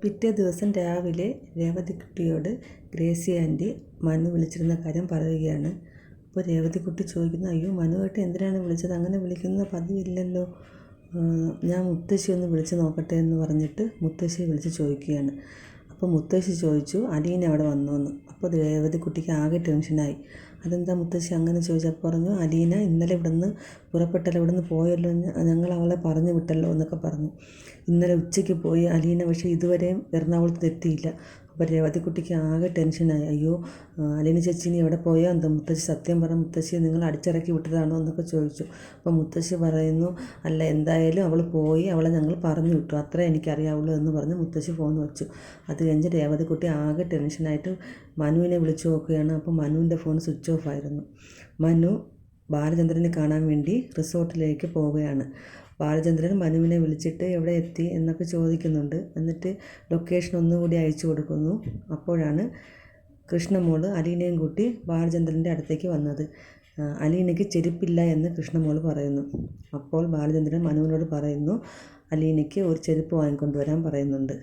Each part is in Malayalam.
പിറ്റേ ദിവസം രാവിലെ രേവതിക്കുട്ടിയോട് ഗ്രേസി ആൻറ്റി മനു വിളിച്ചിരുന്ന കാര്യം പറയുകയാണ്. അപ്പോൾ രേവതിക്കുട്ടി ചോദിക്കുന്നു, അയ്യോ മനുവായിട്ട് എന്തിനാണ് വിളിച്ചത്? അങ്ങനെ വിളിക്കുന്ന പതിവില്ലല്ലോ. ഞാൻ മുത്തശ്ശി ഒന്ന് വിളിച്ച് നോക്കട്ടെ എന്ന് പറഞ്ഞിട്ട് മുത്തശ്ശിയെ വിളിച്ച് ചോദിക്കുകയാണ്. അപ്പോൾ മുത്തശ്ശി ചോദിച്ചു, അലീന അവിടെ വന്നോന്ന്. അപ്പോൾ രേവതിക്കുട്ടിക്ക് ആകെ ടെൻഷനായി. അതെന്താ മുത്തശ്ശി അങ്ങനെ ചോദിച്ചപ്പോൾ പറഞ്ഞു, അലീന ഇന്നലെ ഇവിടുന്ന് പുറപ്പെട്ടല്ലോ, ഇവിടുന്ന് പോയല്ലോ, ഞങ്ങൾ അവളെ പറഞ്ഞു വിട്ടല്ലോ എന്നൊക്കെ പറഞ്ഞു. ഇന്നലെ ഉച്ചയ്ക്ക് പോയി അലീന, പക്ഷേ ഇതുവരെയും എറണാകുളത്ത് എത്തിയില്ല. അപ്പോൾ രേവതിക്കുട്ടിക്ക് ആകെ ടെൻഷനായി. അയ്യോ അലീന ചേച്ചി ഇനി എവിടെ പോയോ എന്താ? മുത്തശ്ശി സത്യം പറഞ്ഞ മുത്തശ്ശിയെ നിങ്ങൾ അടിച്ചിറക്കി വിട്ടതാണോ എന്നൊക്കെ ചോദിച്ചു. അപ്പോൾ മുത്തശ്ശി പറയുന്നു, അല്ല എന്തായാലും അവൾ പോയി, അവളെ ഞങ്ങൾ പറഞ്ഞു വിട്ടു, അത്രേ എനിക്കറിയാവുള്ളൂ എന്ന് പറഞ്ഞ് മുത്തശ്ശി ഫോൺ വെച്ചു. അത് കഴിഞ്ഞ് രേവതിക്കുട്ടി ആകെ ടെൻഷനായിട്ട് മനുവിനെ വിളിച്ചു നോക്കുകയാണ്. അപ്പോൾ മനുവിൻ്റെ ഫോൺ സ്വിച്ച് ഓഫ് ആയിരുന്നു. മനു ബാലചന്ദ്രനെ കാണാൻ വേണ്ടി റിസോർട്ടിലേക്ക് പോവുകയാണ്. ബാലചന്ദ്രൻ മനുവിനെ വിളിച്ചിട്ട് എവിടെ എത്തി എന്നൊക്കെ ചോദിക്കുന്നുണ്ട്. എന്നിട്ട് ലൊക്കേഷൻ ഒന്നുകൂടി അയച്ചു കൊടുക്കുന്നു. അപ്പോഴാണ് കൃഷ്ണമോള് അലീനയും കൂട്ടി ബാലചന്ദ്രൻ്റെ അടുത്തേക്ക് വന്നത്. അലീനയ്ക്ക് ചെരുപ്പില്ല എന്ന് കൃഷ്ണമോള് പറയുന്നു. അപ്പോൾ ബാലചന്ദ്രൻ മനുവിനോട് പറയുന്നു, അലീനയ്ക്ക് ഒരു ചെരുപ്പ് വാങ്ങിക്കൊണ്ടുവരാൻ പറയുന്നുണ്ട്.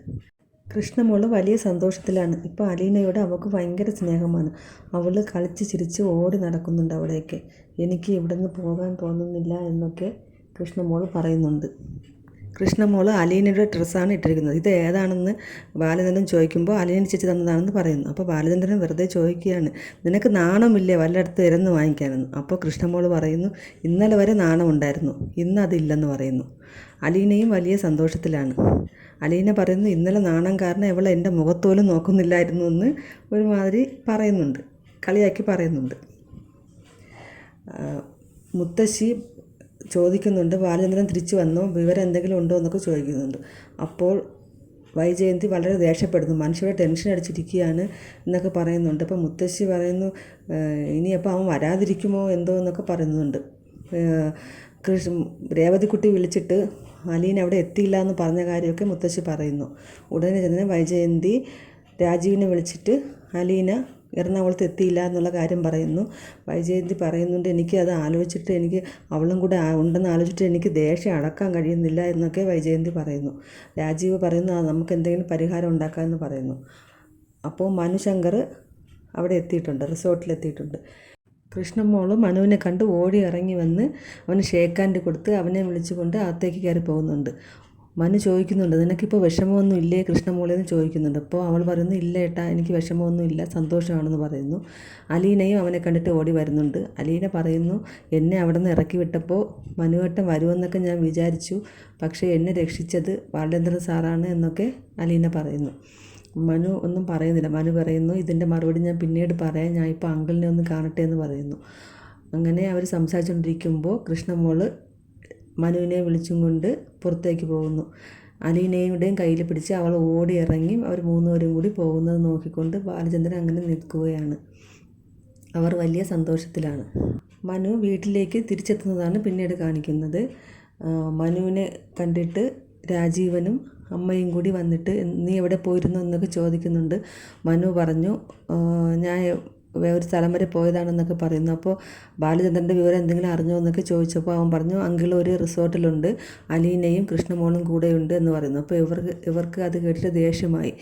കൃഷ്ണമോള് വലിയ സന്തോഷത്തിലാണ്. ഇപ്പോൾ അലീനയോട് അവൾക്ക് ഭയങ്കര സ്നേഹമാണ്. അവൾ കളിച്ച് ചിരിച്ച് ഓടി നടക്കുന്നുണ്ട് അവിടേക്ക്. എനിക്ക് ഇവിടെ നിന്ന് പോകാൻ തോന്നുന്നില്ല എന്നൊക്കെ കൃഷ്ണമോള് പറയുന്നുണ്ട്. കൃഷ്ണമോള് അലീനയുടെ ഡ്രസ്സാണ് ഇട്ടിരിക്കുന്നത്. ഇത് ഏതാണെന്ന് ബാലചന്ദ്രൻ ചോദിക്കുമ്പോൾ അലീന ചേച്ചി തന്നതാണെന്ന് പറയുന്നു. അപ്പോൾ ബാലചന്ദ്രൻ വെറുതെ ചോദിക്കുകയാണ്, നിനക്ക് നാണമില്ലേ വല്ലയിടത്ത് ഇരന്ന് വാങ്ങിക്കാനെന്ന്? അപ്പോൾ കൃഷ്ണമോള് പറയുന്നു, ഇന്നലെ വരെ നാണമുണ്ടായിരുന്നു, ഇന്ന് അതില്ലെന്ന് പറയുന്നു. അലീനയും വലിയ സന്തോഷത്തിലാണ്. അലീന പറയുന്നു, ഇന്നലെ നാണം കാരണം ഇവൾ എൻ്റെ മുഖത്തോലും നോക്കുന്നില്ലായിരുന്നു എന്ന് ഒരുമാതിരി പറയുന്നുണ്ട്, കളിയാക്കി പറയുന്നുണ്ട്. മുത്തശ്ശി ചോദിക്കുന്നുണ്ട്, ബാലചന്ദ്രൻ തിരിച്ചു വന്നോ, വിവരം എന്തെങ്കിലും ഉണ്ടോ എന്നൊക്കെ ചോദിക്കുന്നുണ്ട്. അപ്പോൾ വൈജയന്തി വളരെ ദേഷ്യപ്പെടുന്നു, മനുഷ്യരെ ടെൻഷൻ അടിച്ചിരിക്കുകയാണ് എന്നൊക്കെ പറയുന്നുണ്ട്. അപ്പോൾ മുത്തശ്ശി പറയുന്നു, ഇനിയപ്പോൾ അവൻ വരാതിരിക്കുമോ എന്തോ എന്നൊക്കെ പറയുന്നുണ്ട്. രേവതിക്കുട്ടി വിളിച്ചിട്ട് അലീന അവിടെ എത്തിയില്ല എന്ന് പറഞ്ഞ കാര്യമൊക്കെ മുത്തശ്ശി പറയുന്നു. ഉടനെ തന്നെ വൈജയന്തി രാജീവിനെ വിളിച്ചിട്ട് അലീന എറണാകുളത്ത് എത്തിയില്ല എന്നുള്ള കാര്യം പറയുന്നു. വൈജയന്തി പറയുന്നുണ്ട്, എനിക്ക് അത് ആലോചിച്ചിട്ട് എനിക്ക് അവളും കൂടെ ഉണ്ടെന്ന് ആലോചിച്ചിട്ട് എനിക്ക് ദേഷ്യം അടക്കാൻ കഴിയുന്നില്ല എന്നൊക്കെ വൈജയന്തി പറയുന്നു. രാജീവ് പറയുന്നു, നമുക്ക് എന്തെങ്കിലും പരിഹാരം ഉണ്ടാക്കാമെന്ന് പറയുന്നു. അപ്പോൾ മനുശങ്കർ അവിടെ എത്തിയിട്ടുണ്ട്, റിസോർട്ടിലെത്തിയിട്ടുണ്ട്. കൃഷ്ണമോള് മനുവിനെ കണ്ട് ഓടി ഇറങ്ങി വന്ന് അവന് ഷേക്ക് ഹാൻഡ് കൊടുത്ത് അവനെ വിളിച്ചുകൊണ്ട് അകത്തേക്ക് കയറി പോകുന്നുണ്ട്. മനു ചോദിക്കുന്നുണ്ട്, നിനക്കിപ്പോൾ വിഷമമൊന്നും ഇല്ലേ കൃഷ്ണമോളെന്ന് ചോദിക്കുന്നുണ്ട്. അപ്പോൾ അവൾ പറയുന്നു, ഇല്ല ഏട്ടാ, എനിക്ക് വിഷമമൊന്നും ഇല്ല, സന്തോഷമാണെന്ന് പറയുന്നു. അലീനയും അവനെ കണ്ടിട്ട് ഓടി വരുന്നുണ്ട്. അലീന പറയുന്നു, എന്നെ അവിടെ നിന്ന് ഇറക്കി വിട്ടപ്പോൾ മനുവേട്ടൻ വരുമെന്നൊക്കെ ഞാൻ വിചാരിച്ചു, പക്ഷേ എന്നെ രക്ഷിച്ചത് ബാലേന്ദ്രൻ സാറാണ് എന്നൊക്കെ അലീന പറയുന്നു. മനു ഒന്നും പറയുന്നില്ല. മനു പറയുന്നു, ഇതിൻ്റെ മറുപടി ഞാൻ പിന്നീട് പറയാം, ഞാൻ ഇപ്പോൾ അങ്കിളിനെ ഒന്ന് കാണട്ടെ എന്ന് പറയുന്നു. അങ്ങനെ അവർ സംസാരിച്ചുകൊണ്ടിരിക്കുമ്പോൾ കൃഷ്ണമോള് മനുവിനെ വിളിച്ചും കൊണ്ട് പുറത്തേക്ക് പോകുന്നു. അലീനയുടെയും കയ്യിൽ പിടിച്ച് അവൾ ഓടി ഇറങ്ങി അവർ മൂന്നുപേരും കൂടി പോകുന്നത് നോക്കിക്കൊണ്ട് ബാലചന്ദ്രൻ അങ്ങനെ നിൽക്കുകയാണ്. അവർ വലിയ സന്തോഷത്തിലാണ്. മനു വീട്ടിലേക്ക് തിരിച്ചെത്തുന്നതാണ് പിന്നീട് കാണിക്കുന്നത്. മനുവിനെ കണ്ടിട്ട് രാജീവനും അമ്മയും കൂടി വന്നിട്ട് നീ എവിടെ പോയിരുന്നു എന്നൊക്കെ ചോദിക്കുന്നുണ്ട്. മനു പറഞ്ഞു, ഞാൻ ഒരു സ്ഥലം വരെ പോയതാണെന്നൊക്കെ പറയുന്നു. അപ്പോൾ ബാലചന്ദ്രൻ്റെ വിവരം എന്തെങ്കിലും അറിഞ്ഞോ എന്നൊക്കെ ചോദിച്ചപ്പോൾ അവൻ പറഞ്ഞു, അങ്കിൾ ഒരു റിസോർട്ടിലുണ്ട്, അലീനയും കൃഷ്ണമോളും കൂടെയുണ്ട് എന്ന് പറയുന്നു. അപ്പോൾ ഇവർക്ക് അത് കേട്ടിട്ട് ദേഷ്യമായി.